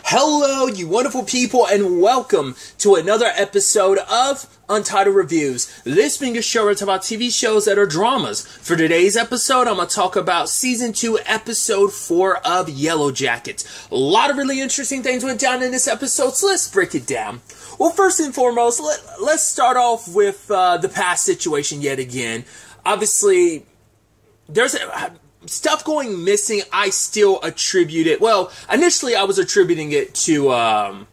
Hello, you wonderful people, and welcome to another episode of Untitled Reviews. This being a show where it's about TV shows that are dramas. For today's episode, I'm going to talk about Season 2, Episode 4 of Yellowjackets. A lot of really interesting things went down in this episode, so let's break it down. Well, first and foremost, let's start off with the past situation yet again. Obviously, there's stuff going missing. I still attribute it. Well, initially I was attributing it to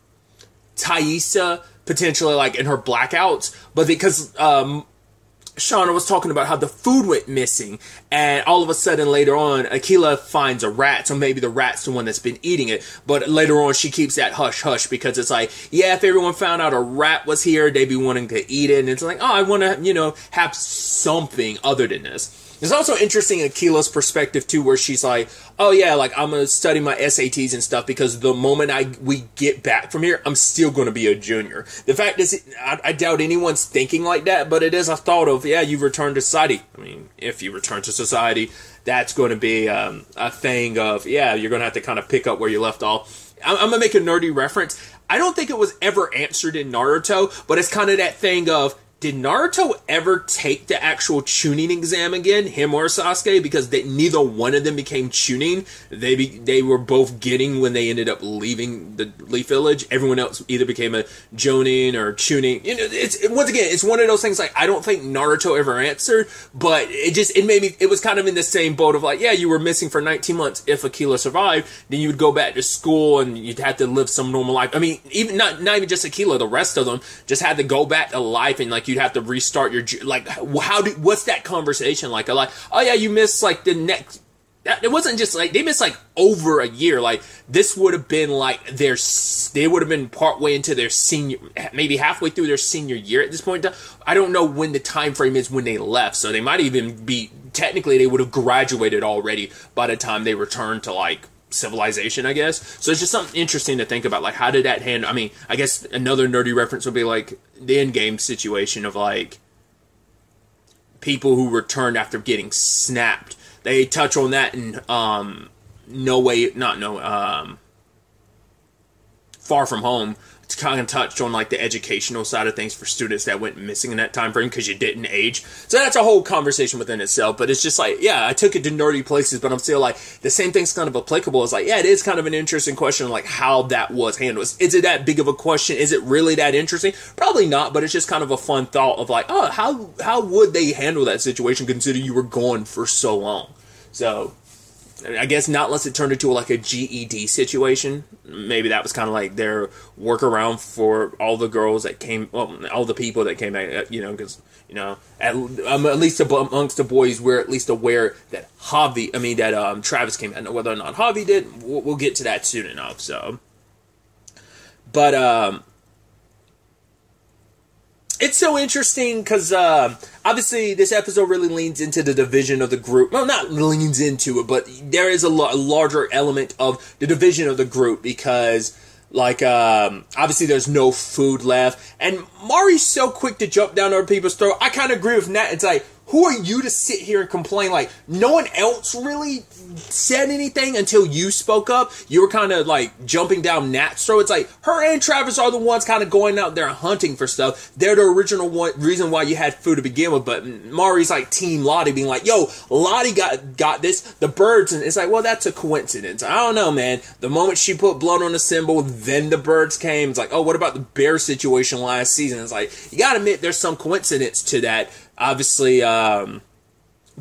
Taissa, potentially like in her blackouts, but because Shauna was talking about how the food went missing, and all of a sudden later on Akila finds a rat, so maybe the rat's the one that's been eating it. But later on she keeps that hush hush because it's like, yeah, if everyone found out a rat was here, they'd be wanting to eat it, and it's like, oh, I want to, have something other than this. It's also interesting Akila's perspective too, where she's like, oh yeah, like I'm going to study my SATs and stuff because the moment we get back from here, I'm still going to be a junior. The fact is, I doubt anyone's thinking like that, but it is a thought of, yeah, you've returned to society. I mean, if you return to society, that's going to be a thing of, yeah, you're going to have to kind of pick up where you left off. I'm going to make a nerdy reference. I don't think it was ever answered in Naruto, but it's kind of that thing of, did Naruto ever take the actual Chunin exam again, him or Sasuke? Because neither one of them became Chunin. They were both getting when they ended up leaving the Leaf Village. Everyone else either became a Jonin or Chunin. It's one of those things like I don't think Naruto ever answered, but it was kind of in the same boat of like, yeah, you were missing for 19 months. If Akila survived, then you would go back to school and you'd have to live some normal life. I mean, even not even just Akila, the rest of them just had to go back to life, and like you'd have to restart your, like, what's that conversation like? Oh yeah, you missed like the next, it wasn't just like they missed like over a year. Like this would have been like they would have been partway into their senior, maybe halfway through their senior year at this point. I don't know when the time frame is when they left, so they might even be, technically they would have graduated already by the time they returned to like civilization, I guess. So it's just something interesting to think about, like how did that handle. I mean, I guess another nerdy reference would be like the Endgame situation of like people who returned after getting snapped. They touch on that in Far From Home. It's kind of touched on like the educational side of things for students that went missing in that time frame because you didn't age. So that's a whole conversation within itself. But it's just like, yeah, I took it to nerdy places, but I'm still like, the same thing's kind of applicable. It's like, yeah, it is kind of an interesting question, like how that was handled. Is it that big of a question? Is it really that interesting? Probably not, but it's just kind of a fun thought of like, oh, how would they handle that situation considering you were gone for so long? So I guess not unless it turned into like a GED situation. Maybe that was kind of like their workaround for all the girls that came, well, all the people that came back, because, at least amongst the boys, we're at least aware that Travis came out. Whether or not Javi did, we'll get to that soon enough, so. But, it's so interesting because, obviously, this episode really leans into the division of the group. Well, not leans into it, but there is a larger element of the division of the group because, like, obviously there's no food left. And Mari's so quick to jump down other people's throat. I kind of agree with Nat. It's like, who are you to sit here and complain? Like, no one else really said anything until you spoke up. You were kind of like jumping down Nat's throat. It's like her and Travis are the ones kind of going out there hunting for stuff. They're the original reason why you had food to begin with. But Mari's like Team Lottie being like, yo, Lottie got this. The birds. And it's like, well, that's a coincidence. I don't know, man. The moment she put blood on the symbol, then the birds came. It's like, oh, what about the bear situation last season? It's like, you got to admit there's some coincidence to that. Obviously, Ben,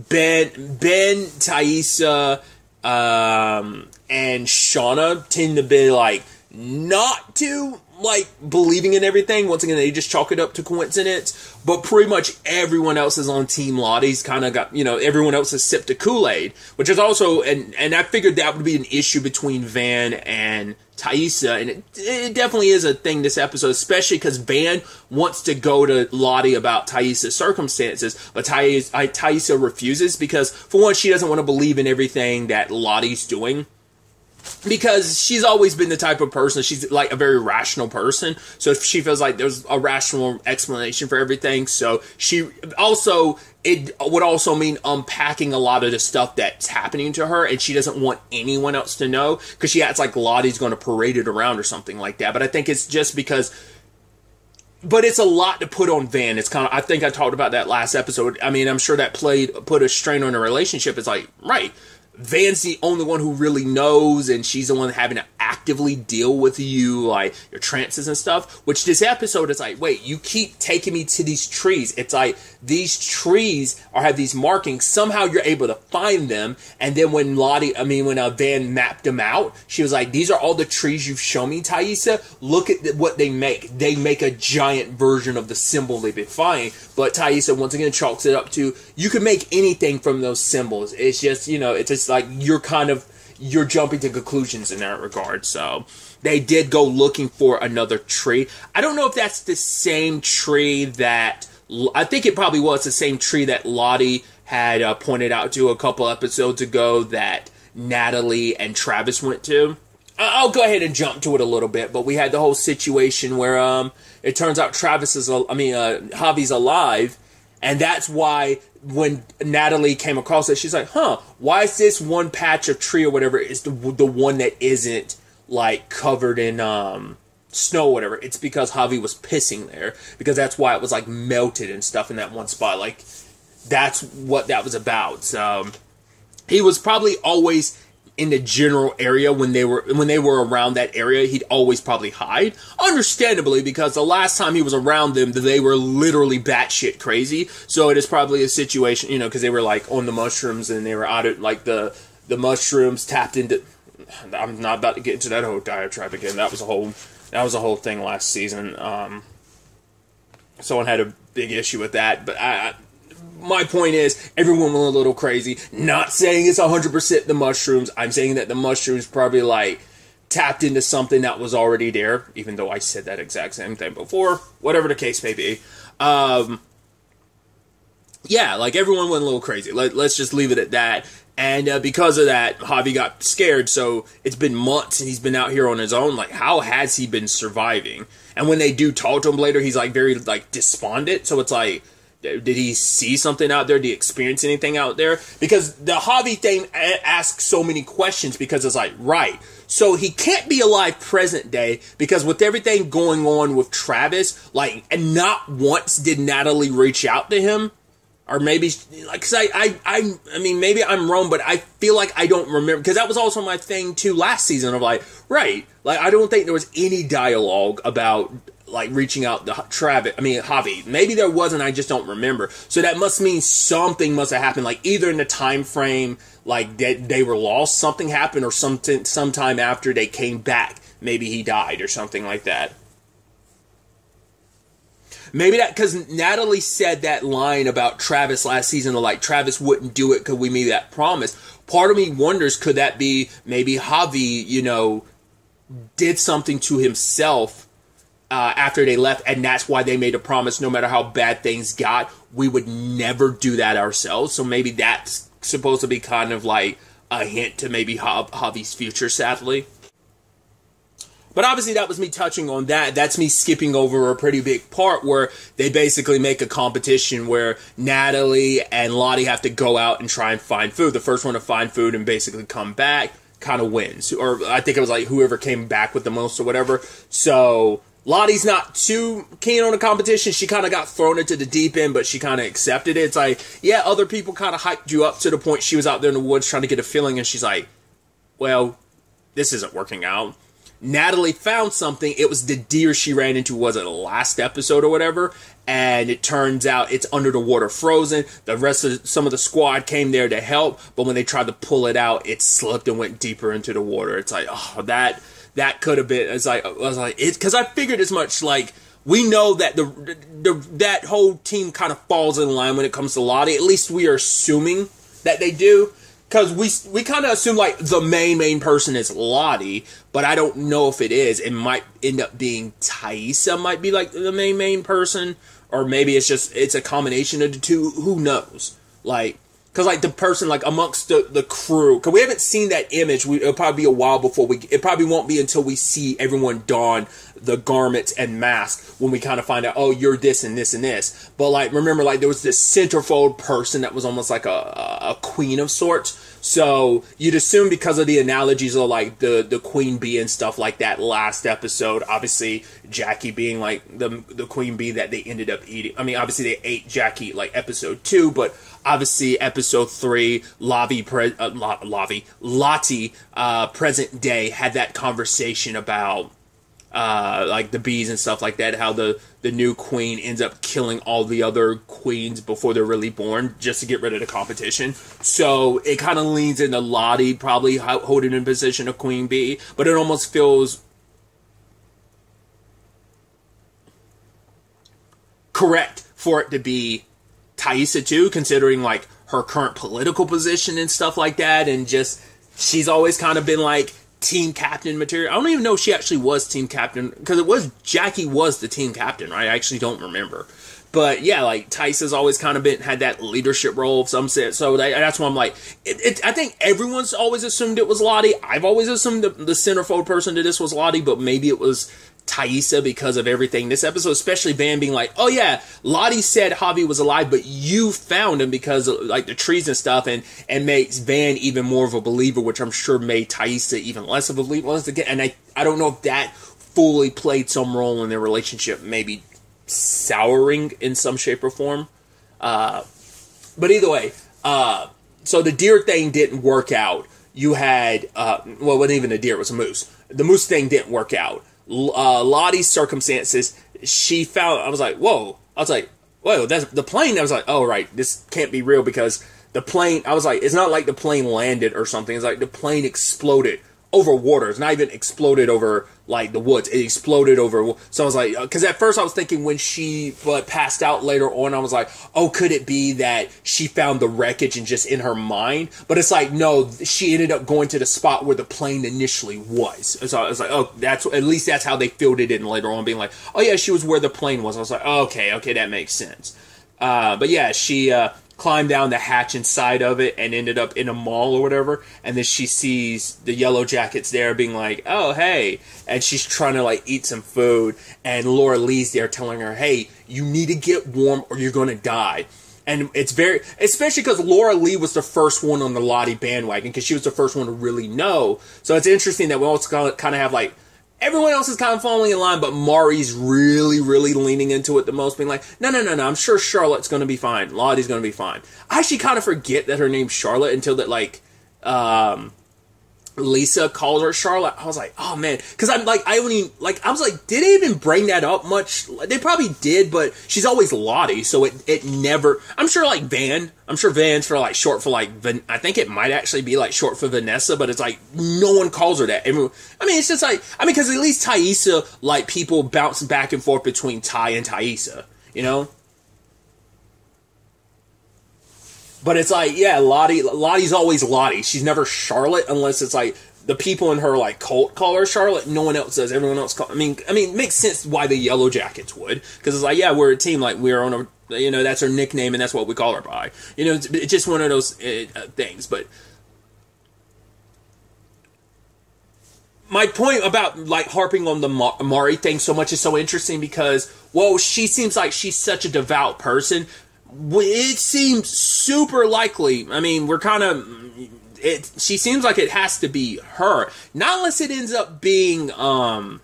Taissa, and Shauna tend to be like not too like believing in everything. Once again, they just chalk it up to coincidence. But pretty much everyone else is on Team Lottie's kind of got, everyone else has sipped a Kool-Aid, which is also, and I figured that would be an issue between Van and Taissa, and it definitely is a thing this episode, especially because Van wants to go to Lottie about Taissa's circumstances, but Taissa refuses because, for one, she doesn't want to believe in everything that Lottie's doing. because she's always been the type of person, she's like a very rational person, so if she feels like there's a rational explanation for everything, so she also, it would also mean unpacking a lot of the stuff that's happening to her, and she doesn't want anyone else to know, because she acts like Lottie's going to parade it around or something like that, but I think it's just because, but it's a lot to put on Van. It's kind of, I think I talked about that last episode. I mean, I'm sure that put a strain on the relationship. It's like, right, Van's the only one who really knows, and she's the one having to actively deal with you, like, your trances and stuff, which this episode is like, wait, you keep taking me to these trees. It's like, these trees have these markings, somehow you're able to find them, and then when Van mapped them out, she was like, these are all the trees you've shown me, Taissa, look at what they make. They make a giant version of the symbol they've been finding, but Taissa once again chalks it up to, you can make anything from those symbols. It's just, it's just like, you're jumping to conclusions in that regard. So they did go looking for another tree. I don't know if that's the same tree that, I think it probably was the same tree that Lottie had pointed out to a couple episodes ago that Natalie and Travis went to. I'll go ahead and jump to it a little bit, but we had the whole situation where it turns out Javi's alive, and that's why when Natalie came across it, she's like, why is this one patch of tree or whatever is the one that isn't, like, covered in snow or whatever? It's because Javi was pissing there, because that's why it was, like, melted and stuff in that one spot. Like, that's what that was about. So he was probably always in the general area when they were around that area. He'd always probably hide, understandably, because the last time he was around them, they were literally batshit crazy. So it is probably a situation, because they were like on the mushrooms and they were out of, like, the mushrooms tapped into. I'm not about to get into that whole diatribe again. That was a whole thing last season. Someone had a big issue with that, but my point is, everyone went a little crazy. Not saying it's 100% the mushrooms. I'm saying that the mushrooms probably, like, tapped into something that was already there, even though I said that exact same thing before. Whatever the case may be. Yeah, like, everyone went a little crazy. Let's just leave it at that. And because of that, Javi got scared, so it's been months and he's been out here on his own. Like, how has he been surviving? And when they do talk to him later, he's, like, very, like, despondent. So it's like, did he see something out there? Did he experience anything out there? Because the Javi thing asks so many questions, because it's like, right, so he can't be alive present day, because with everything going on with Travis, like, and not once did Natalie reach out to him. Or maybe, like, cause I mean, maybe I'm wrong, but I feel like I don't remember, because that was also my thing too last season of, like, right, like, I don't think there was any dialogue about, like, reaching out to Javi. Maybe there wasn't, I just don't remember. So that must mean something must have happened, like, either in the time frame, like, they were lost, something happened, or sometime after they came back, maybe he died, or something like that. Maybe that, because Natalie said that line about Travis last season, like, Travis wouldn't do it because we made that promise. Part of me wonders, could that be maybe Javi, did something to himself after they left, and that's why they made a promise, no matter how bad things got, we would never do that ourselves. So maybe that's supposed to be kind of like a hint to maybe Javi's future, sadly. But obviously that was me touching on that. That's me skipping over a pretty big part where they basically make a competition where Natalie and Lottie have to go out and try and find food. The first one to find food and basically come back kind of wins. Or I think it was like whoever came back with the most or whatever. So Lottie's not too keen on the competition. She kind of got thrown into the deep end, but she kind of accepted it. It's like, yeah, other people kind of hyped you up to the point she was out there in the woods trying to get a feeling, and she's like, well, this isn't working out. Natalie found something. It was the deer she ran into, was it the last episode or whatever? And it turns out it's under the water frozen. The rest of some of the squad came there to help, but when they tried to pull it out, it slipped and went deeper into the water. It's like, oh, that could have been. It's like, I was like, it's because I figured as much. Like, we know that that whole team kind of falls in line when it comes to Lottie. At least we are assuming that they do. Because we kind of assume, like, the main person is Lottie, but I don't know if it is. It might end up being Taissa might be, like, the main person, or maybe it's a combination of the two. Who knows? Like, Because, like, the person, like, amongst the crew, because we haven't seen that image. It'll probably be a while before it probably won't be until we see everyone don the garments and mask when we kind of find out, oh, you're this and this and this. But, like, remember, like, there was this centerfold person that was almost like a queen of sorts. So, you'd assume because of the analogies of, like, the queen bee and stuff like that last episode, obviously, Jackie being, like, the queen bee that they ended up eating. I mean, obviously, they ate Jackie, like, episode 2, but obviously, episode 3, Lottie, present day, had that conversation about, like, the bees and stuff like that, how the new queen ends up killing all the other queens before they're really born, just to get rid of the competition. So, it kind of leans into Lottie probably holding in position of queen bee, but it almost feels correct for it to be Taissa too, considering, like, her current political position and stuff like that, and just, she's always kind of been, like, team captain material. I don't even know if she actually was team captain, because Jackie was the team captain, right? I actually don't remember. But, yeah, like, Taissa's always kind of had that leadership role of some sense, so that's why I'm like, I think everyone's always assumed it was Lottie. I've always assumed the centerfold person to this was Lottie, but maybe it was Taissa because of everything this episode, especially Van being like, oh yeah, Lottie said Javi was alive, but you found him because of, like, the trees and stuff, and makes Van even more of a believer, which I'm sure made Taissa even less of a believer once again. And I don't know if that fully played some role in their relationship, maybe souring in some shape or form. But either way, so the deer thing didn't work out. You had, well, it wasn't even a deer, it was a moose. The moose thing didn't work out. Lottie's circumstances, she found, I was like, whoa, that's the plane. I was like, oh, right, this can't be real, because the plane, I was like, it's not like the plane landed or something, it's like the plane exploded over water. It's not even exploded over, like, the woods. It exploded over, so I was like, because at first I was thinking when she passed out later on, I was like, oh, could it be that she found the wreckage and just in her mind? But it's like, no, she ended up going to the spot where the plane initially was. And so I was like, oh, at least that's how they filled it in later on, being like, oh yeah, she was where the plane was. I was like, oh, okay, that makes sense. But yeah, she climbed down the hatch inside of it and ended up in a mall or whatever, and then she sees the Yellowjackets there being like, oh, hey, and she's trying to, like, eat some food, and Laura Lee's there telling her, hey, you need to get warm or you're gonna die. And it's very, especially because Laura Lee was the first one on the Lottie bandwagon, because she was the first one to really know, so it's interesting that we also kind of have, like, everyone else is kind of falling in line, but Mari's really, really leaning into it the most, being like, no, I'm sure Charlotte's going to be fine. Lottie's going to be fine. I actually kind of forget that her name's Charlotte until that, like, Lisa called her Charlotte. I was like, oh man, because I'm like, I was like, did they even bring that up much? They probably did, but she's always Lottie, so it never. I'm sure, like, Van's for, like, short for, like, I think it might actually be, like, short for Vanessa, but it's like no one calls her that. It's just like, because at least Taissa, like, people bounce back and forth between Ty and Taissa, you know. But it's like, yeah, Lottie's always Lottie. She's never Charlotte unless it's like the people in her, like, cult call her Charlotte. No one else does. Everyone else I mean, it makes sense why the Yellowjackets would, because it's like, yeah, we're a team. Like, we're on a, that's her nickname and that's what we call her by. It's just one of those things. But my point about, like, harping on the Mari thing so much is so interesting because, well, she seems like she's such a devout person. It seems super likely. I mean, she seems like it has to be her. Not unless it ends up being, well,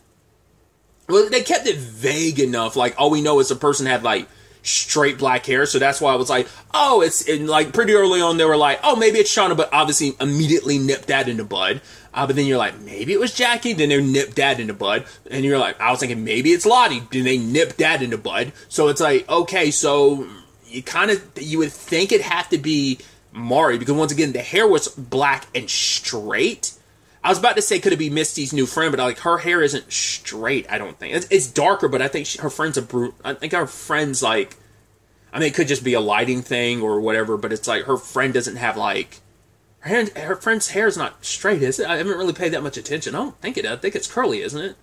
they kept it vague enough. Like, all we know is the person had, like, straight black hair. So that's why I was like, oh, like, pretty early on, they were like, oh, maybe it's Shauna, but obviously immediately nipped that in the bud. But then you're like, maybe it was Jackie, then they nipped that in the bud. And you're like, I was thinking, maybe it's Lottie, then they nipped that in the bud. So it's like, okay, so you would think it had to be Mari, because once again, the hair was black and straight. I was about to say, could it be Misty's new friend, but, like, her hair isn't straight, I don't think. It's darker, but I think her friend's I think her friend's, like, I mean, it could just be a lighting thing or whatever, but it's like, her friend doesn't have, like, her friend's hair is not straight, is it? I haven't really paid that much attention. I don't think it is. I think it's curly, isn't it?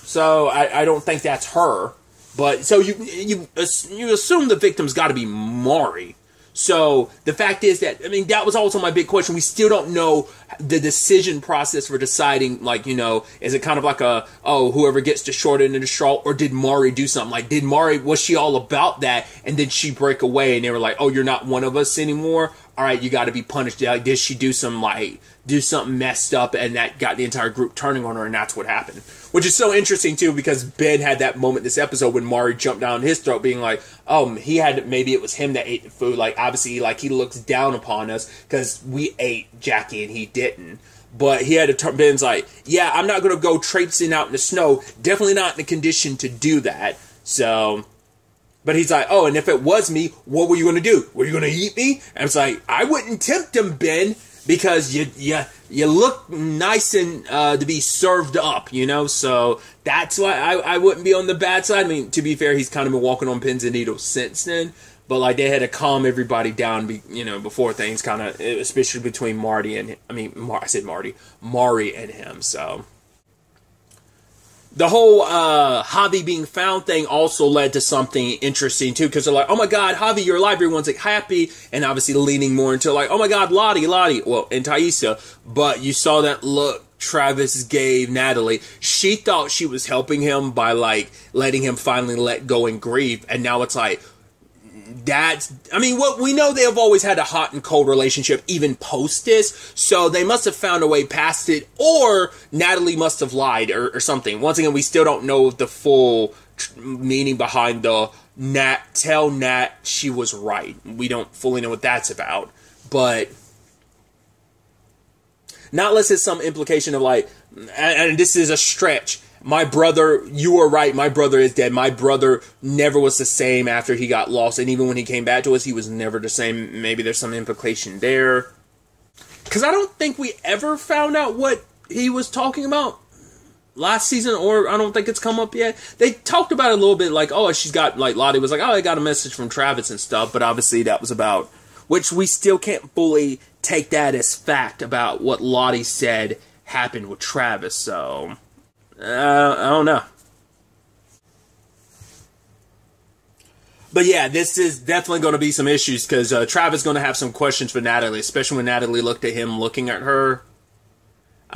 So, I don't think that's her. But, so you assume the victim's got to be Mari. So the fact is that, I mean, that was also my big question. We still don't know the decision process for deciding, like, you know, is it kind of like a, oh, whoever gets the short end of the straw, or did Mari do something? Like, was she all about that, and then she break away, and they were like, oh, you're not one of us anymore? All right, you got to be punished. Like, did she do something messed up, and that got the entire group turning on her, and that's what happened? Which is so interesting, too, because Ben had that moment this episode when Mari jumped down his throat, being like, oh, maybe it was him that ate the food. Like, obviously, like, he looks down upon us because we ate Jackie and he didn't. But he had to turn, Ben's like, yeah, I'm not going to go traipsing out in the snow. Definitely not in the condition to do that. So, but he's like, oh, and if it was me, what were you going to do? Were you going to eat me? And it's like, I wouldn't tempt him, Ben, because you look nice and to be served up, you know? So that's why I wouldn't be on the bad side. I mean, to be fair, he's kind of been walking on pins and needles since then. But, like, they had to calm everybody down, before things kind of, especially between Mari and him, so. The whole Javi being found thing also led to something interesting, too, because they're like, oh, my God, Javi, you're alive. Everyone's, like, happy, and obviously leaning more into, like, oh, my God, Lottie, well, and Taissa. But you saw that look Travis gave Natalie. She thought she was helping him by, like, letting him finally let go and grieve, and now it's like, what we know, they have always had a hot and cold relationship, even post this, so they must have found a way past it, or Natalie must have lied, or something. Once again, we still don't know the full meaning behind the tell Nat she was right. We don't fully know what that's about, but not unless it's some implication of, like, and this is a stretch, my brother, you were right, my brother is dead. My brother never was the same after he got lost, and even when he came back to us, he was never the same. Maybe there's some implication there. Because I don't think we ever found out what he was talking about last season, or I don't think it's come up yet. They talked about it a little bit, like, oh, she's got, like, Lottie was like, oh, I got a message from Travis and stuff, but obviously that was about, which we still can't fully take that as fact about what Lottie said happened with Travis, so I don't know. But yeah, this is definitely going to be some issues, because Travis is going to have some questions for Natalie, especially when Natalie looked at him looking at her.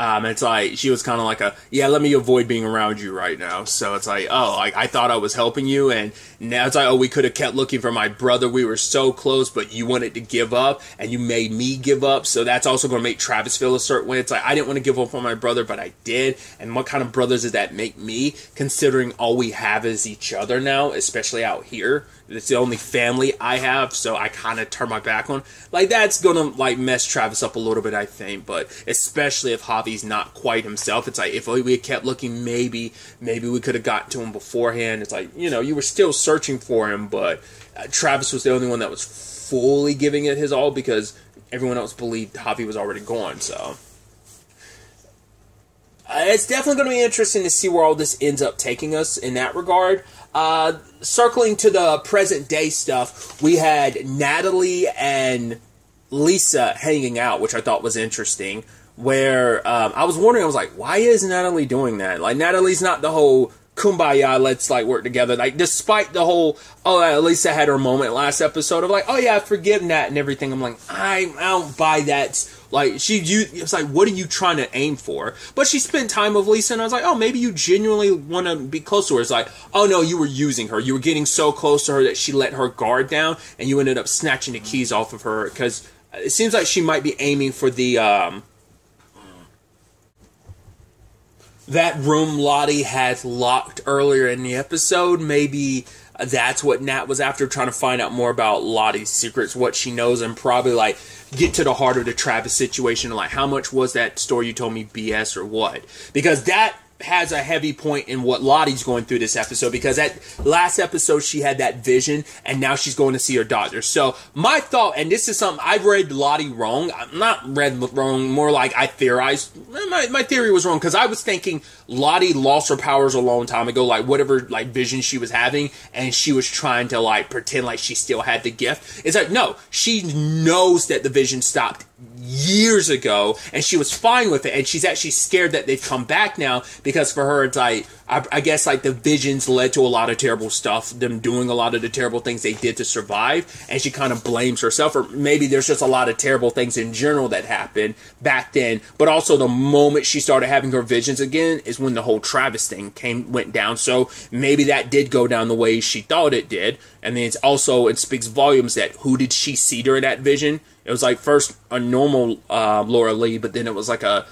It's like, she was kind of like let me avoid being around you right now. So it's like, oh, I thought I was helping you, and now it's like, oh, we could have kept looking for my brother. We were so close, but you wanted to give up, and you made me give up. So that's also going to make Travis feel a certain way. It's like, I didn't want to give up on my brother, but I did. And what kind of brothers does that make me, considering all we have is each other now, especially out here? It's the only family I have, so I kind of turn my back on. Like, that's going to, like, mess Travis up a little bit, I think. But especially if Javi's not quite himself. It's like, if we had kept looking, maybe we could have gotten to him beforehand. It's like, you were still searching for him, but Travis was the only one that was fully giving it his all, because everyone else believed Javi was already gone, so. It's definitely going to be interesting to see where all this ends up taking us in that regard. Circling to the present day stuff, we had Natalie and Lisa hanging out, which I thought was interesting, where I was wondering, I was like, why is Natalie doing that? Like, Natalie's not the whole kumbaya, let's, like, work together. Like, despite the whole, Lisa had her moment last episode of, like, oh yeah, forgive Nat and everything. I'm like, I don't buy that. Like, it's like, what are you trying to aim for? But she spent time with Lisa, and I was like, oh, maybe you genuinely want to be close to her. It's like, oh no, you were using her. You were getting so close to her that she let her guard down, and you ended up snatching the keys off of her, because it seems like she might be aiming for the, that room Lottie had locked earlier in the episode. Maybe that's what Nat was after, trying to find out more about Lottie's secrets, what she knows, and probably, like, get to the heart of the Travis situation. Like, how much was that story you told me BS or what? Because that has a heavy point in what Lottie's going through this episode, because that last episode she had that vision, and now she's going to see her doctor. So my thought, and this is something I've read Lottie wrong, not read wrong, more like I theorized, my theory was wrong, because I was thinking Lottie lost her powers a long time ago, like whatever, like, vision she was having, and she was trying to, like, pretend like she still had the gift. It's like, no, she knows that the vision stopped years ago, and she was fine with it, and she's actually scared that they've come back now, because for her, it's like, I guess like the visions led to a lot of terrible stuff, them doing a lot of the terrible things they did to survive, and she kind of blames herself, or maybe there's just a lot of terrible things in general that happened back then, but also the moment she started having her visions again is when the whole Travis thing went down, so maybe that did go down the way she thought it did, and then it speaks volumes that who did she see during that vision? It was like first a normal Laura Lee, but then it was like a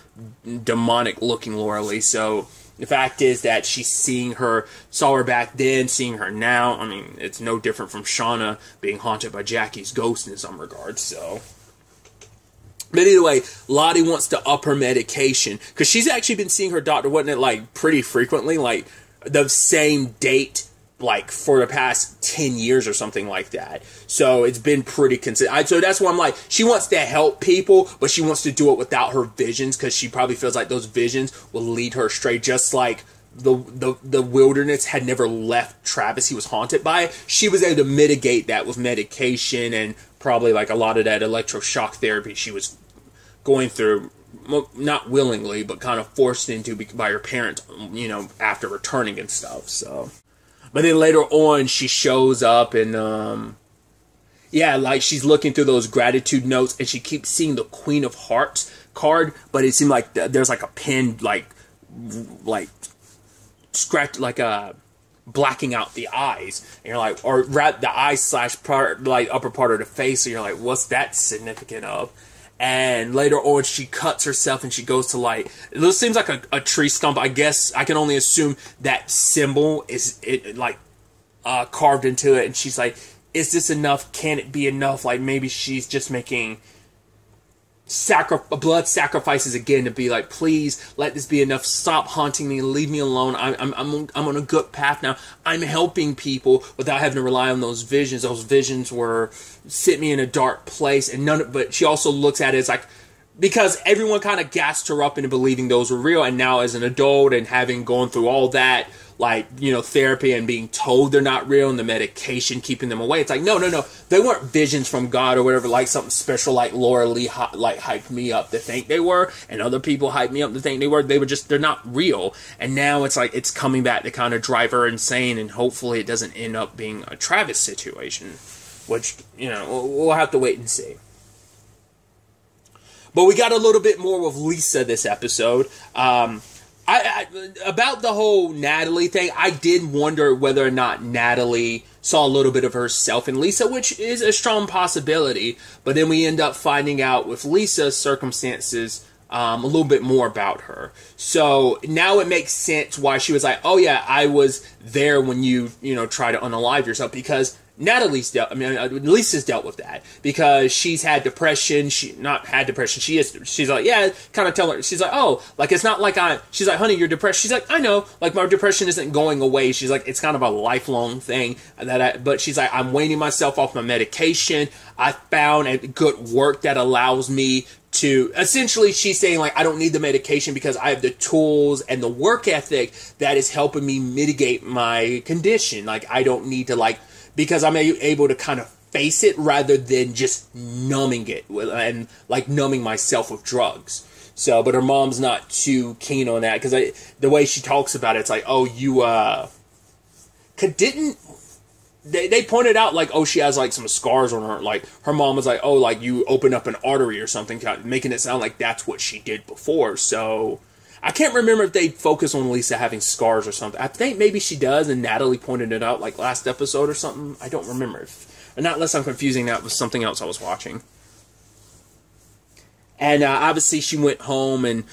demonic looking Laura Lee. So the fact is that saw her back then, seeing her now. I mean, it's no different from Shauna being haunted by Jackie's ghost in some regards. So, but anyway, Lottie wants to up her medication because she's actually been seeing her doctor, wasn't it, like pretty frequently, like the same date, like for the past 10 years or something like that. So it's been pretty consistent. So that's why I'm like, she wants to help people, but she wants to do it without her visions because she probably feels like those visions will lead her astray, just like the wilderness had never left Travis. He was haunted by it. She was able to mitigate that with medication and probably like a lot of that electroshock therapy she was going through, not willingly, but kind of forced into by her parents, you know, after returning and stuff. So, but then later on, she shows up and, yeah, like she's looking through those gratitude notes and she keeps seeing the Queen of Hearts card, but it seemed like there's like a pin, like scratch, like blacking out the eyes. And you're like, or the eyes / part, like upper part of the face. So you're like, what's that significant of? And later on, she cuts herself and she goes to like, it seems like a tree stump. I guess I can only assume that symbol is carved into it. And she's like, is this enough? Can it be enough? Like maybe she's just making blood sacrifices again to be like, please let this be enough. Stop haunting me. Leave me alone. I'm on a good path now. I'm helping people without having to rely on those visions. Those visions were sit me in a dark place, and but she also looks at it as like, because everyone kind of gassed her up into believing those were real, and now as an adult and having gone through all that, like, you know, therapy and being told they're not real and the medication keeping them away, it's like, no, they weren't visions from God or whatever, like something special like Laura Lee like hyped me up to think they were, and other people hyped me up to think they were. They're not real. And now it's like, it's coming back to kind of drive her insane, and hopefully it doesn't end up being a Travis situation, which, you know, we'll have to wait and see. But we got a little bit more with Lisa this episode. About the whole Natalie thing, I did wonder whether or not Natalie saw a little bit of herself in Lisa, which is a strong possibility. But then we end up finding out with Lisa's circumstances a little bit more about her. So now it makes sense why she was like, oh yeah, I was there when you try to unalive yourself, because Lisa's dealt with that because she's had depression. She's like, yeah, kind of tell her. She's like, oh, like, it's not like she's like, honey, you're depressed. She's like, I know, like, my depression isn't going away. She's like, it's kind of a lifelong thing but she's like, I'm weaning myself off my medication. I found a good work that allows me to, essentially, she's saying, like, I don't need the medication because I have the tools and the work ethic that is helping me mitigate my condition. Like, I don't need to, like, because I'm able to kind of face it rather than just numbing it and like numbing myself with drugs. So, but her mom's not too keen on that because the way she talks about it, it's like, oh, you they pointed out like, oh, she has like some scars on her. Like her mom was like, oh, like you opened up an artery or something, making it sound like that's what she did before. So I can't remember if they focus on Lisa having scars or something. I think maybe she does, and Natalie pointed it out like last episode or something. I don't remember. Not unless I'm confusing that with something else I was watching. And obviously she went home and,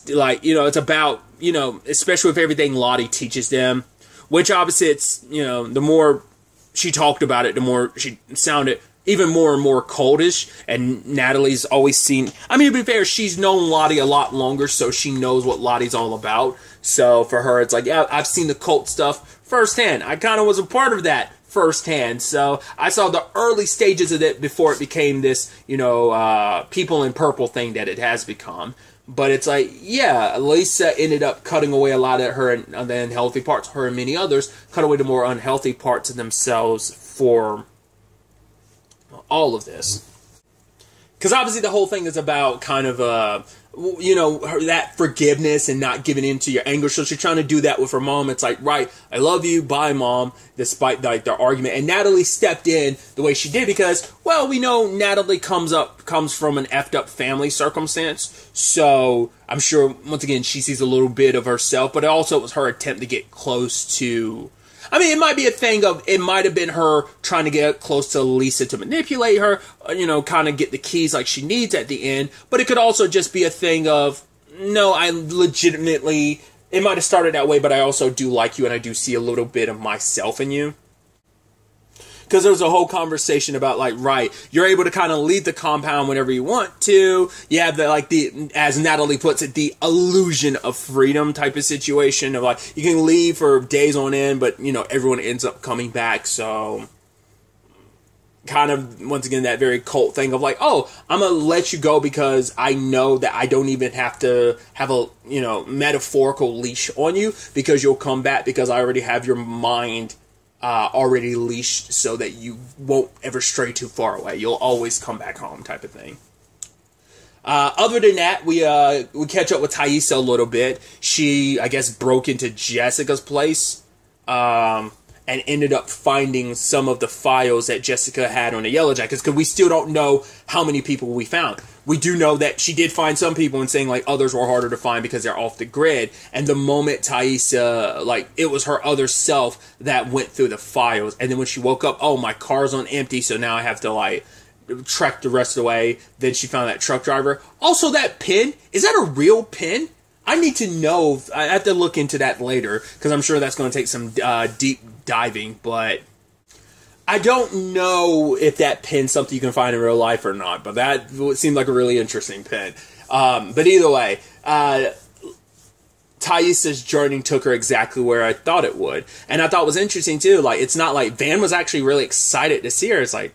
like, it's about, especially with everything Lottie teaches them, which obviously it's, the more she talked about it, the more she sounded even more and more coldish, and Natalie's always seen, I mean, to be fair, she's known Lottie a lot longer, so she knows what Lottie's all about. So for her, it's like, yeah, I've seen the cult stuff firsthand. I kind of was a part of that firsthand. So I saw the early stages of it before it became this, people in purple thing that it has become. But it's like, yeah, Lisa ended up cutting away a lot of her the unhealthy parts. Her and many others cut away the more unhealthy parts of themselves for all of this. Because obviously the whole thing is about kind of you know, that forgiveness and not giving in to your anger. So she's trying to do that with her mom. It's like, right, I love you, bye, mom, despite like their argument. And Natalie stepped in the way she did because, well, we know Natalie comes from an effed up family circumstance. So I'm sure, once again, she sees a little bit of herself, but also it was her attempt to get close to... I mean, it might be a thing of, it might have been her trying to get close to Lisa to manipulate her, you know, kind of get the keys like she needs at the end. But it could also just be a thing of, no, I legitimately, it might have started that way, but I also do like you and I do see a little bit of myself in you. Because there was a whole conversation about, like, right, you're able to kind of leave the compound whenever you want to. You have the, like, the, as Natalie puts it, the illusion of freedom type of situation of, like, you can leave for days on end, but, you know, everyone ends up coming back. So, kind of, once again, that very cult thing of, like, oh, I'm going to let you go because I know that I don't even have to have a, you know, metaphorical leash on you because you'll come back because I already have your mind already leashed so that you won't ever stray too far away. You'll always come back home type of thing. Other than that, we catch up with Thaisa a little bit. She, I guess, broke into Jessica's place and ended up finding some of the files that Jessica had on the Yellowjackets because we still don't know how many people we found. We do know that she did find some people and saying, like, others were harder to find because they're off the grid. And the moment Thaisa, like, it was her other self that went through the files. And then when she woke up, oh, my car's on empty, so now I have to, like, trek the rest of the way. Then she found that truck driver. Also, that pin, is that a real pin? I need to know. I have to look into that later because I'm sure that's going to take some deep diving, but... I don't know if that pin's something you can find in real life or not, but that seemed like a really interesting pin. But either way, Thaisa's journey took her exactly where I thought it would. And I thought it was interesting, too. Like, it's not like Van was actually really excited to see her. It's like,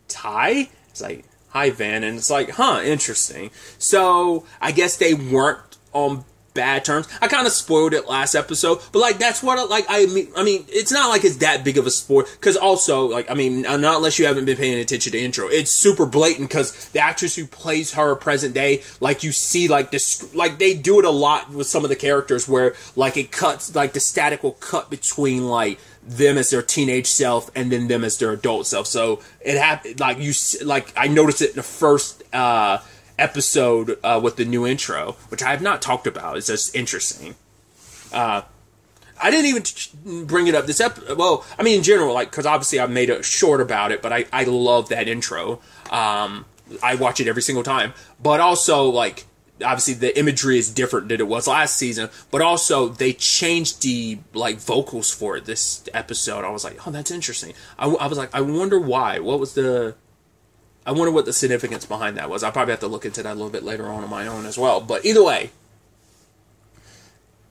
Ty? It's like, hi, Van. And it's like, huh, interesting. So, I guess they weren't on bad terms. I kind of spoiled it last episode, but like that's what I mean it's not like it's that big of a spoil because also like I mean not unless you haven't been paying attention to the intro, it's super blatant because the actress who plays her present day, like you see like this, like they do it a lot with some of the characters where like it cuts, like the static will cut between like them as their teenage self and then them as their adult self. So it happened like you like I noticed it in the first episode with the new intro, which I have not talked about. It's just interesting. I didn't even bring it up this well, I mean in general, like because obviously I made a short about it, but I love that intro. I watch it every single time, but also like obviously the imagery is different than it was last season, but also they changed the like vocals for it this episode. I was like, oh, that's interesting. I was like, I wonder why. I wonder what the significance behind that was. I'll probably have to look into that a little bit later on my own as well. But either way,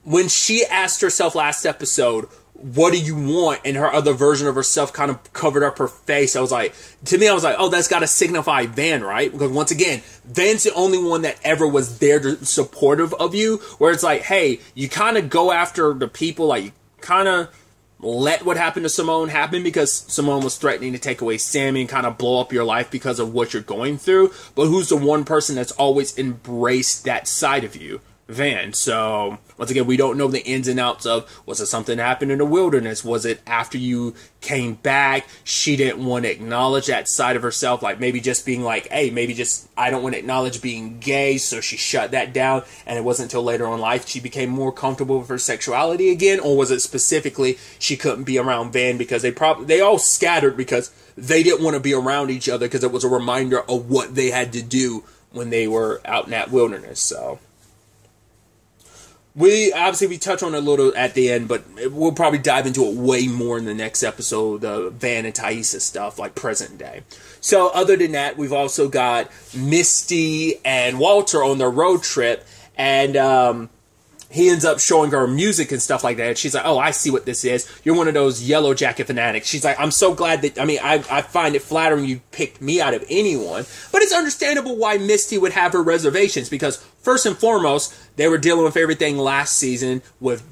when she asked herself last episode, what do you want? And her other version of herself kind of covered up her face. I was like, oh, that's got to signify Van, right? Because once again, Van's the only one that ever was there to supportive of you. Where it's like, hey, you kind of go after the people, like you kind of let what happened to Simone happen because Simone was threatening to take away Sammy and kind of blow up your life because of what you're going through. But who's the one person that's always embraced that side of you? Van. So, once again, we don't know the ins and outs of, was it something that happened in the wilderness? Was it after you came back, she didn't want to acknowledge that side of herself? Like, maybe just being like, hey, maybe just, I don't want to acknowledge being gay, so she shut that down, and it wasn't until later on in life she became more comfortable with her sexuality again? Or was it specifically she couldn't be around Van because they all scattered because they didn't want to be around each other because it was a reminder of what they had to do when they were out in that wilderness, so... We touch on it a little at the end, but we'll probably dive into it way more in the next episode, the Van and Thaisa stuff, like present day. So other than that, we've also got Misty and Walter on their road trip, and he ends up showing her music and stuff like that. She's like, oh, I see what this is. You're one of those Yellowjacket fanatics. She's like, I'm so glad that, I find it flattering you picked me out of anyone. But it's understandable why Misty would have her reservations, because first and foremost, they were dealing with everything last season with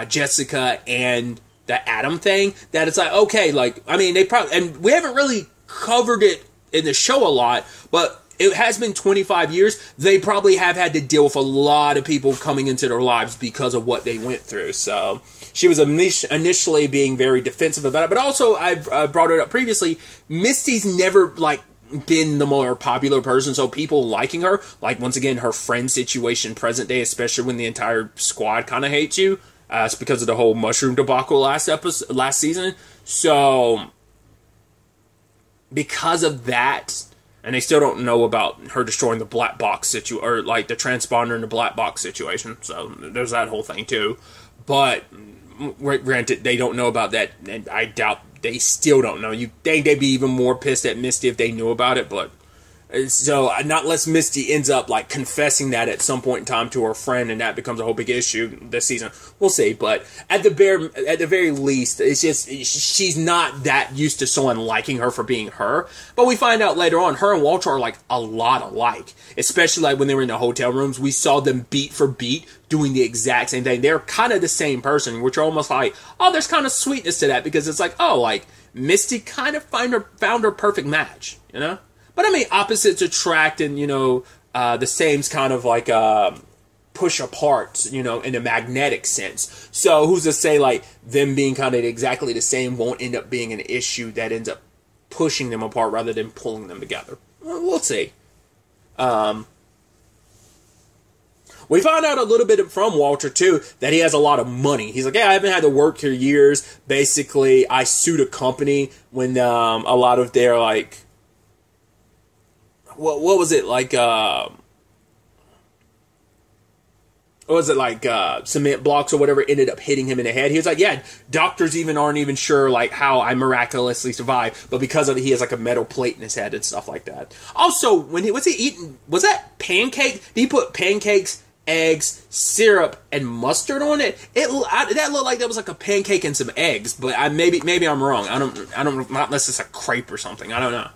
Jessica and the Adam thing, that it's like, okay, like, they probably, and we haven't really covered it in the show a lot, but it has been 25 years. They probably have had to deal with a lot of people coming into their lives because of what they went through. So she was initially being very defensive about it. But also, I've brought it up previously, Misty's never, like, been the more popular person, so people liking her, like, once again, her friend situation present day, especially when the entire squad kind of hates you. It's because of the whole mushroom debacle last season. So, because of that, and they still don't know about her destroying the black box situation, or like the transponder in the black box situation. So there's that whole thing too. But granted, they don't know about that, and I doubt they still don't know. You think they'd be even more pissed at Misty if they knew about it, but so not unless Misty ends up like confessing that at some point in time to her friend, and that becomes a whole big issue this season. We'll see, but at the very least, it's just she's not that used to someone liking her for being her. But we find out later on, her and Walter are like a lot alike, especially like when they were in the hotel rooms. We saw them beat for beat doing the exact same thing. They're kind of the same person, which are almost like, oh, there's kind of sweetness to that, because it's like, oh, like Misty kind of found her perfect match, you know. But I mean, opposites attract, and, you know, the same's kind of like push apart, you know, in a magnetic sense. So who's to say, like, them being kind of exactly the same won't end up being an issue that ends up pushing them apart rather than pulling them together? We'll see. We found out a little bit from Walter, too, that he has a lot of money. He's like, yeah, I haven't had to work here years. Basically, I sued a company when a lot of their, like, what was it, like, cement blocks or whatever ended up hitting him in the head. He was like, yeah, doctors aren't even sure, like, how I miraculously survived, but because of it, he has, like, a metal plate in his head and stuff like that. Also, was he eating, was that pancake? Did he put pancakes, eggs, syrup, and mustard on it? That looked like that was like a pancake and some eggs, but maybe I'm wrong. I don't, not unless it's a crepe or something. I don't know.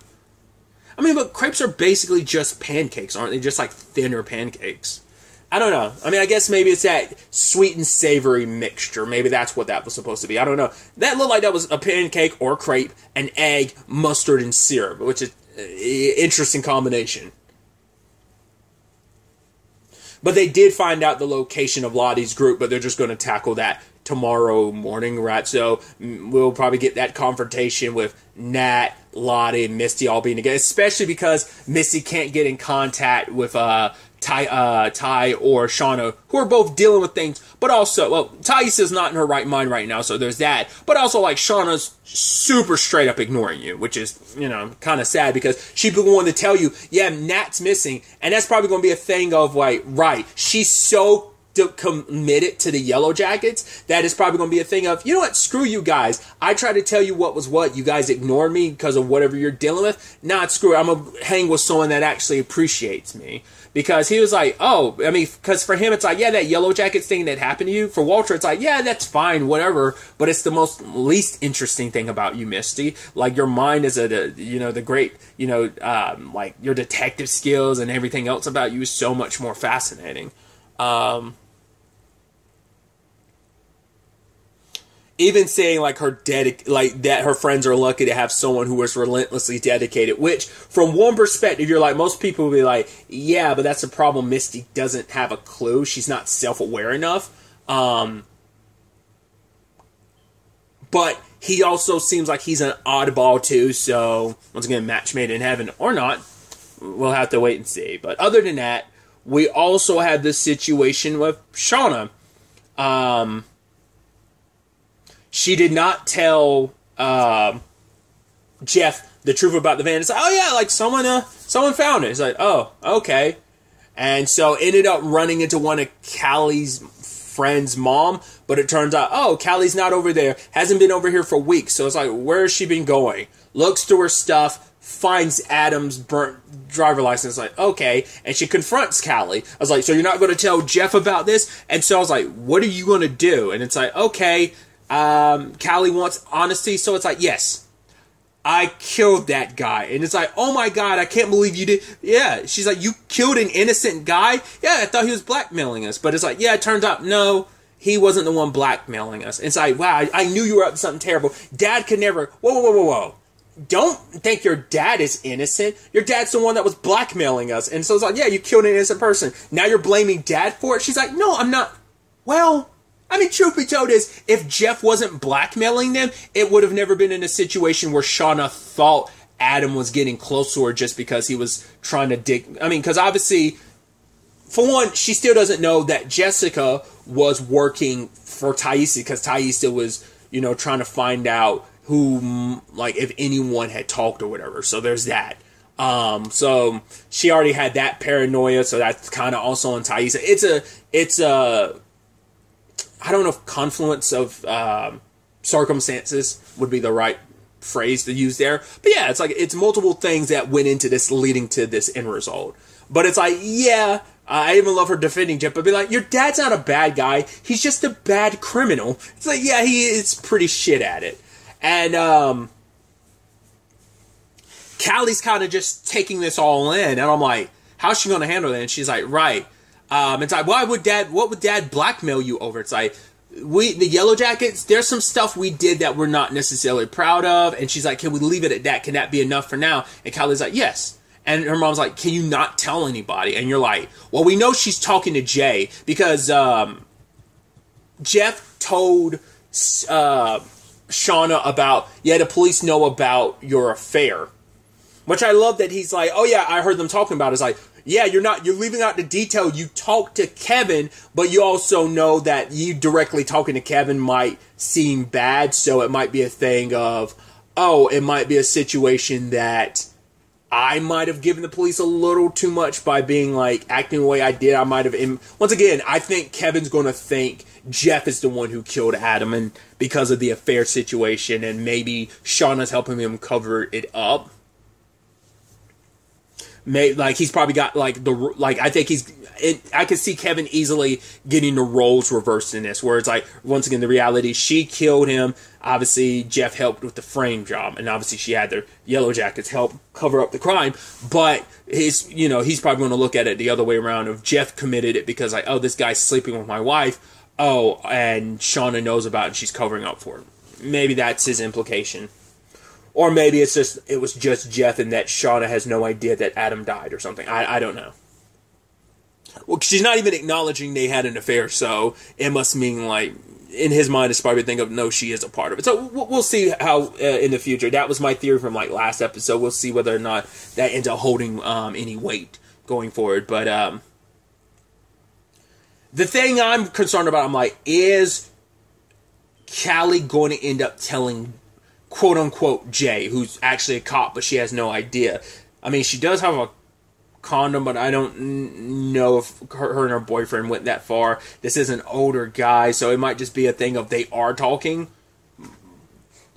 I mean, but crepes are basically just pancakes, aren't they? Just like thinner pancakes. I don't know. I mean, I guess maybe it's that sweet and savory mixture. Maybe that's what that was supposed to be. I don't know. That looked like that was a pancake or a crepe, an egg, mustard, and syrup, which is an interesting combination. But they did find out the location of Lottie's group, but they're just going to tackle that tomorrow morning, right? So we'll probably get that confrontation with Nat, Lottie, and Misty all being together, especially because Misty can't get in contact with Ty or Shauna, who are both dealing with things, but also, well, Thais not in her right mind right now, so there's that, but also, like, Shauna's super straight up ignoring you, which is, you know, kind of sad, because she'd be wanting to tell you, yeah, Nat's missing, and that's probably going to be a thing of, like, right, she's so committed to the Yellowjackets that is probably going to be a thing of, you know what, screw you guys, I tried to tell you what was what, you guys ignored me because of whatever you're dealing with, nah, screw it, I'm going to hang with someone that actually appreciates me. Because he was like, oh, I mean, because for him, it's like, yeah, that Yellowjackets thing that happened to you. For Walter, it's like, yeah, that's fine, whatever. But it's the least interesting thing about you, Misty. Like, your mind is the great, like, your detective skills and everything else about you is so much more fascinating. Even saying, like, that her friends are lucky to have someone who is relentlessly dedicated, which, from one perspective, you're like, most people will be like, yeah, but that's the problem, Misty doesn't have a clue, she's not self-aware enough, but he also seems like he's an oddball too, so, once again, match made in heaven, or not, we'll have to wait and see. But other than that, we also had this situation with Shauna. She did not tell Jeff the truth about the van. It's like, oh yeah, like someone found it. It's like, oh, okay. And so ended up running into one of Callie's friend's mom, but it turns out, oh, Callie's not over there. Hasn't been over here for weeks. So it's like, where has she been going? Looks through her stuff, finds Adam's burnt driver license, like, okay, and she confronts Callie. I was like, so you're not going to tell Jeff about this? And so I was like, what are you going to do? And it's like, okay, Callie wants honesty, so it's like, yes, I killed that guy. And it's like, oh my god, I can't believe you did. Yeah, she's like, you killed an innocent guy? Yeah, I thought he was blackmailing us. But it's like, yeah, it turns out, no, he wasn't the one blackmailing us. It's like, wow, I knew you were up to something terrible. Dad could never, whoa. don't think your dad is innocent. Your dad's the one that was blackmailing us. And so it's like, yeah, you killed an innocent person. Now you're blaming dad for it? She's like, no, I'm not. Well, I mean, truth be told is, if Jeff wasn't blackmailing them, it would have never been in a situation where Shauna thought Adam was getting close to her just because he was trying to dig. I mean, because obviously, for one, she still doesn't know that Jessica was working for Taissa, because Taissa was, trying to find out who, like, if anyone had talked or whatever. So there's that. So she already had that paranoia, so that's kind of also on Taissa. It's a I don't know if confluence of circumstances would be the right phrase to use there. But yeah, it's multiple things that went into this leading to this end result. But it's like, yeah, I even love her defending Jeff, but be like, your dad's not a bad guy. He's just a bad criminal. It's like, yeah, he is pretty shit at it. And Callie's kind of just taking this all in. And I'm like, how's she going to handle that? And she's like, right. It's like, what would dad blackmail you over? It's like, the Yellowjackets, there's some stuff we did that we're not necessarily proud of. And she's like, can we leave it at that? Can that be enough for now? And Kylie's like, yes. And her mom's like, can you not tell anybody? And you're like, well, we know she's talking to Jay because Jeff told Shauna about, yeah, the police know about your affair. Which I love that he's like, oh yeah, I heard them talking about it. It's like, yeah, you're leaving out the detail. You talk to Kevin, but you also know that you directly talking to Kevin might seem bad, so it might be a thing of, oh, it might be a situation that I might have given the police a little too much by being like, acting the way I did. I might have, once again, I think Kevin's going to think Jeff is the one who killed Adam, and because of the affair situation, and maybe Shauna's helping him cover it up. He's probably got I think I can see Kevin easily getting the roles reversed in this, where it's like, once again, the reality, she killed him. Obviously, Jeff helped with the frame job, and obviously she had the Yellowjackets help cover up the crime. But he's probably going to look at it the other way around. If Jeff committed it because like, oh, this guy's sleeping with my wife, oh, and Shauna knows about it and she's covering up for him. Maybe that's his implication. Or maybe it was just Jeff and that Shauna has no idea that Adam died or something. I don't know. Well, she's not even acknowledging they had an affair, so it must mean, like, in his mind, it's probably think of, no, she is a part of it. So we'll see how in the future. That was my theory from, like, last episode. We'll see whether or not that ends up holding any weight going forward. But the thing I'm concerned about, I'm like, is Callie going to end up telling quote-unquote Jay, who's actually a cop, but she has no idea? I mean, she does have a condom, but I don't know if her and her boyfriend went that far. This is an older guy, so it might just be a thing of they are talking.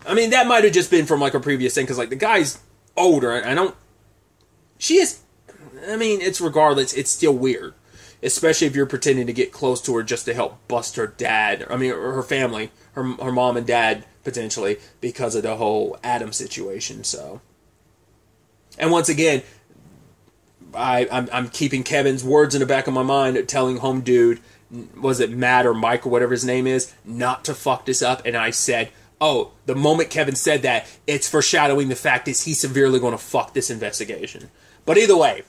I mean, that might have just been from, like, a previous thing, because, like, the guy's older, and she is, I mean, it's regardless, it's still weird. Especially if you're pretending to get close to her just to help bust her dad, I mean, her family, her mom and dad, potentially, because of the whole Adam situation, so. And once again, I'm keeping Kevin's words in the back of my mind, telling home dude, was it Matt or Mike or whatever his name is, not to fuck this up, and I said, oh, the moment Kevin said that, it's foreshadowing the fact is he's severely going to fuck this investigation. But either way,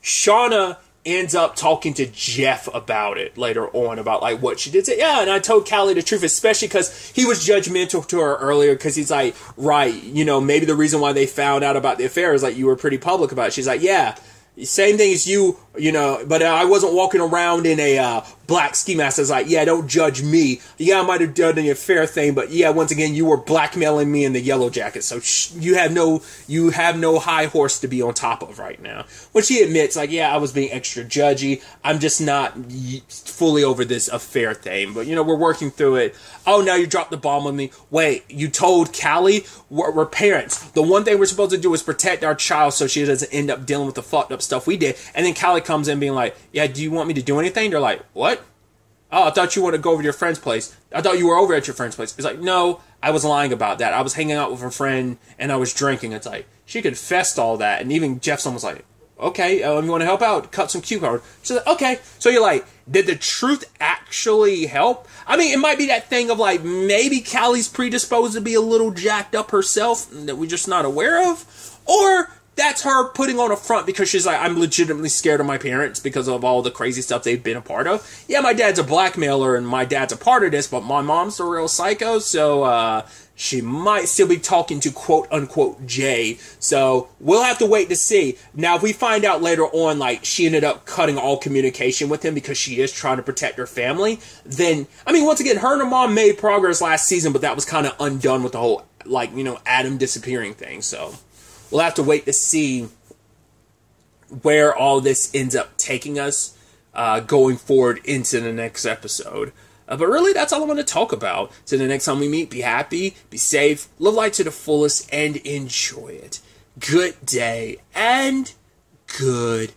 Shauna ends up talking to Jeff about it later on, about like what she did. Say, yeah, and I told Callie the truth, especially because he was judgmental to her earlier, because he's like, right, maybe the reason why they found out about the affair is like you were pretty public about it. She's like, yeah, same thing as you, but I wasn't walking around in a black ski mask. I was like, yeah, don't judge me. Yeah, I might have done a fair thing, but yeah, once again, you were blackmailing me in the Yellowjackets, so you have no high horse to be on top of right now. When she admits, like, yeah, I was being extra judgy. I'm just not fully over this affair thing, but we're working through it. Oh, now you dropped the bomb on me. Wait, you told Callie? We're parents. The one thing we're supposed to do is protect our child so she doesn't end up dealing with the fucked up stuff we did. And then Callie comes in being like, yeah, do you want me to do anything? They're like, what? Oh, I thought you wanted to go over to your friend's place. I thought you were over at your friend's place. It's like, no, I was lying about that. I was hanging out with a friend and I was drinking. It's like, she confessed all that. And even Jeff's almost like, okay, you want to help out? Cut some cucumber. She's like, okay. So you're like, did the truth actually help? I mean, it might be that thing of like, maybe Callie's predisposed to be a little jacked up herself that we're just not aware of. Or that's her putting on a front because she's like, I'm legitimately scared of my parents because of all the crazy stuff they've been a part of. Yeah, my dad's a blackmailer and my dad's a part of this, but my mom's the real psycho, so she might still be talking to quote-unquote Jay. So we'll have to wait to see. Now, if we find out later on, like, she ended up cutting all communication with him because she is trying to protect her family, then, I mean, once again, her and her mom made progress last season, but that was kind of undone with the whole, like, you know, Adam disappearing thing. So we'll have to wait to see where all this ends up taking us going forward into the next episode. But really, that's all I want to talk about. So the next time we meet, be happy, be safe, live life to the fullest, and enjoy it. Good day, and good